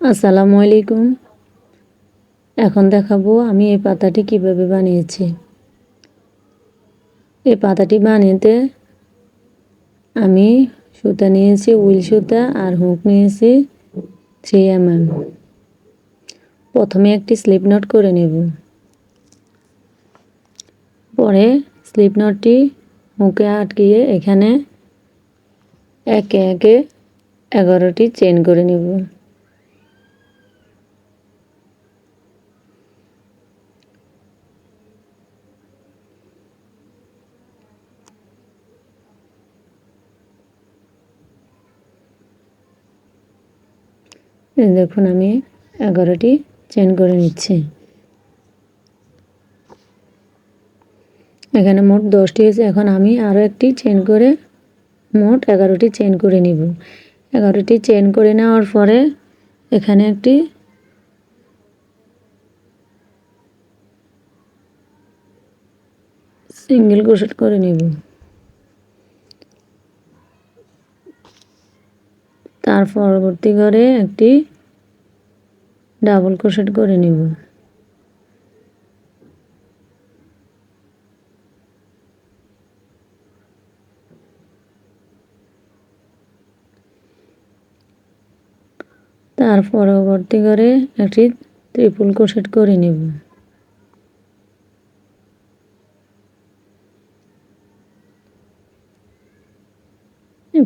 আসসালামু আলাইকুম। এখন দেখাবো আমি এই পাতাটি কিভাবে বানিয়েছি। এই পাতাটি বানাতে আমি সুতা নিয়েছি, উল সুতা, আর হুক নিয়েছি 3 mm। প্রথমে একটি স্লিপ নট করে নেব। পরে স্লিপ নটটি হুকে আটকিয়ে এখানে একে একে 11টি চেইন করে নেব। দেখুন আমি 11টি চেইন করে নিচ্ছি। এখানে মোট 10টি হয়েছে। এখন আমি আরও একটি চেইন করে মোট 11টি চেইন করে নিব। 11টি চেইন করে নেওয়ার পরে এখানে একটি সিঙ্গেল ক্রোশেট করে নিব। তার পরবর্তী ঘরে একটি ডাবল ক্রোশেট করে নিব। তার পরবর্তী ঘরে একটি ট্রিপল ক্রোশেট করে নিব।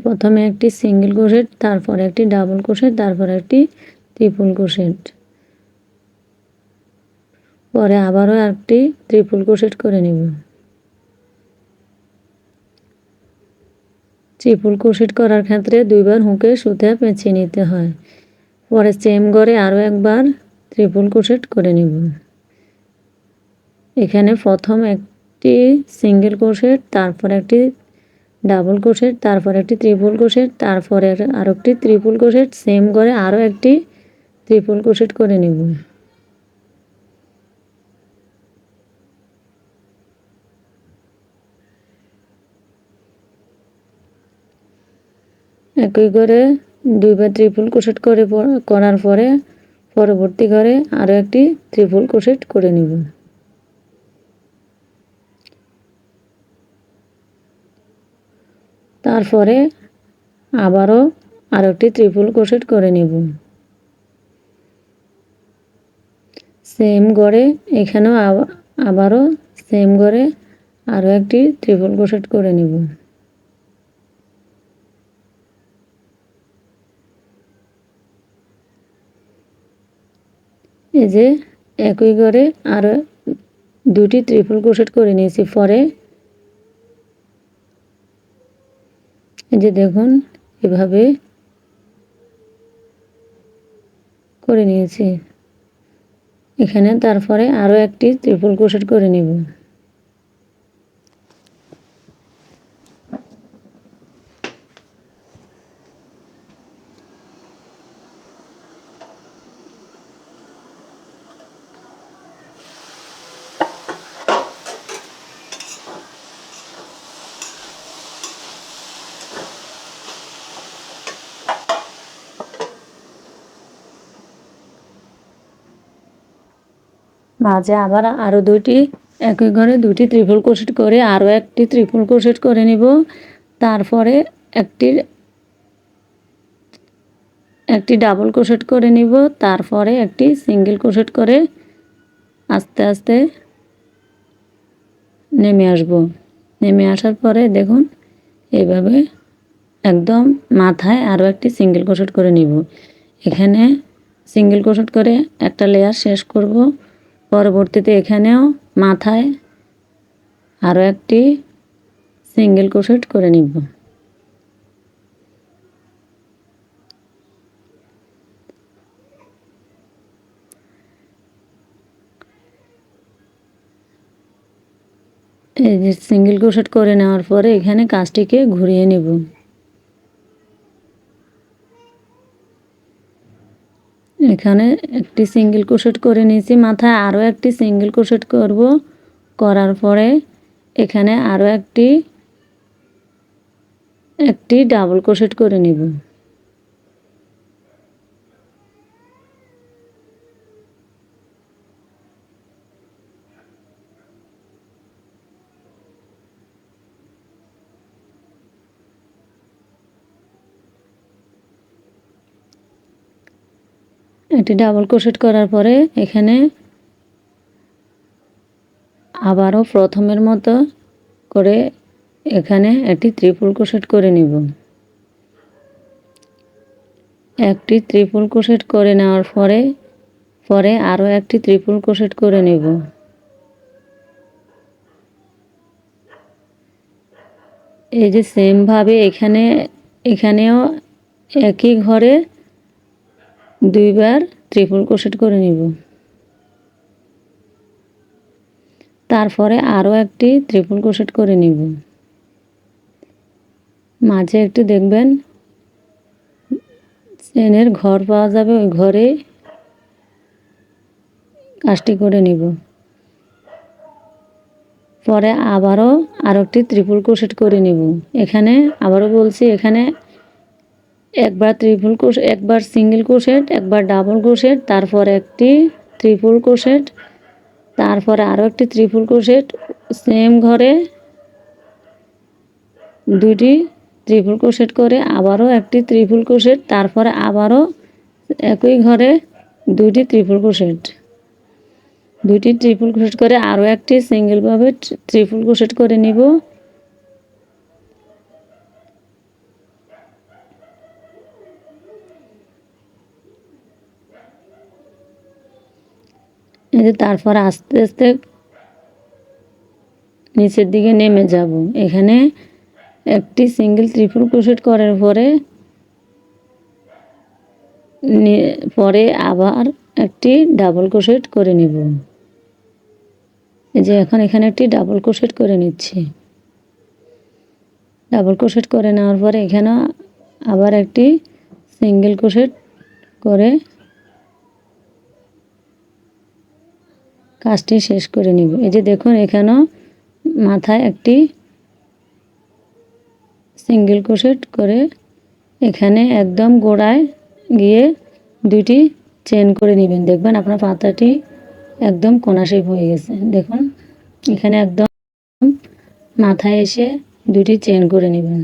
প্রথমে একটি সিঙ্গেল ক্রোশেট, তারপর একটি ডাবল ক্রোশেট, তারপর একটি ট্রিপল ক্রোশেট, পরে আবারও একটি ট্রিপল ক্রোশেট করে নিব। ট্রিপল ক্রোশেট করার ক্ষেত্রে দুইবার হুকে সুতা পেঁচিয়ে নিতে হয়। পরে সেম ঘরে আরও একবার ট্রিপল ক্রোশেট করে নিব। এখানে প্রথম একটি সিঙ্গেল ক্রোশেট, তারপর একটি ডাবল ক্রোশেট, তারপর একটি ট্রিপল ক্রোশেট, তারপরে আরও একটি ট্রিপল ক্রোশেট, সেম করে আরও একটি ট্রিপল ক্রোশেট করে নেব। একই করে দুইবার ট্রিপল ক্রোশেট করার পরে পরবর্তী ঘরে আরও একটি ট্রিপল ক্রোশেট করে নেব। তারপরে আবারও আরও একটি ট্রিপল ক্রোশেট করে নেব। সেম ঘরে এখানেও আবারও সেম ঘরে আরও একটি ট্রিপল ক্রোশেট করে নেব। এই যে একই ঘরে আরও দুটি ট্রিপল ক্রোশেট করে নিয়েছি। পরে এই যে দেখুন এভাবে করে নিয়েছি। এখানে তারপরে আরও একটি ট্রিপল ক্রোশেট করে নেব। মাঝে আবার আরও দুইটি একই ঘরে দুটি ট্রিপল ক্রোশেট করে আরও একটি ট্রিপল ক্রোশেট করে নিব। তারপরে একটি একটি ডাবল ক্রোশেট করে নিব। তারপরে একটি সিঙ্গেল ক্রোশেট করে আস্তে আস্তে নেমে আসব। নেমে আসার পরে দেখুন এইভাবে একদম মাথায় আরও একটি সিঙ্গেল ক্রোশেট করে নিব। এখানে সিঙ্গেল ক্রোশেট করে একটা লেয়ার শেষ করব। পরবর্তীতে এখানেও মাথায় আরও একটি সিঙ্গেল ক্রোশেট করে নিব। এই যে সিঙ্গেল ক্রোশেট করে নেওয়ার পরে এখানে কাজটিকে ঘুরিয়ে নেব। এখানে একটি সিঙ্গেল ক্রোশেট করে নিয়েছি, মাথায় আরও একটি সিঙ্গেল ক্রোশেট করব। করার পরে এখানে আরও একটি ডাবল ক্রোশেট করে নেব। একটি ডাবল ক্রোশেট করার পরে এখানে আবারও প্রথমের মতো করে এখানে একটি ট্রিপল ক্রোশেট করে নিব। একটি ট্রিপল ক্রোশেট করে নেওয়ার পরে আরও একটি ট্রিপল ক্রোশেট করে নেব। এই যে সেমভাবে এখানেও একই ঘরে দুইবার ট্রিপল ক্রোশেট করে নিব। তারপরে আরও একটি ট্রিপল ক্রোশেট করে নিব। মাঝে একটু দেখবেন চেনের ঘর পাওয়া যাবে, ওই ঘরে কাজটি করে নিব। পরে আবারও একটি ট্রিপল ক্রোশেট করে নিব। এখানে আবারও বলছি, এখানে একবার সিঙ্গেল ক্রোশেট, একবার ডাবল ক্রোশেট, তারপর একটি ট্রিপল ক্রোশেট, তারপরে আরও একটি ট্রিপল ক্রোশেট, সেম ঘরে দুইটি ট্রিপল ক্রোশেট করে আবারও একটি ট্রিপল ক্রোশেট, তারপরে আবারও একই ঘরে দুইটি ট্রিপল ক্রোশেট, দুইটি ট্রিপল ক্রোশেট করে আরও একটি সিঙ্গেলভাবে ট্রিপল ক্রোশেট করে নিব। এই যে তারপর আস্তে আস্তে নিচের দিকে নেমে যাব। এখানে একটি সিঙ্গেল ট্রিপল ক্রোশেট করার পরে আবার একটি ডাবল ক্রোশেট করে নিব। এই যে এখন এখানে একটি ডাবল ক্রোশেট করে নিচ্ছি। ডাবল ক্রোশেট করে নেওয়ার পরে এখানে আবার একটি সিঙ্গেল ক্রোশেট করে কাজটি শেষ করে নিব। এই যে দেখুন এখানেও মাথায় একটি সিঙ্গেল ক্রোশেট করে এখানে একদম গোড়ায় গিয়ে দুইটি চেন করে নেবেন। দেখবেন আপনার পাতাটি একদম কোনা শেপ হয়ে গেছে। দেখুন এখানে একদম মাথায় এসে দুইটি চেন করে নেবেন।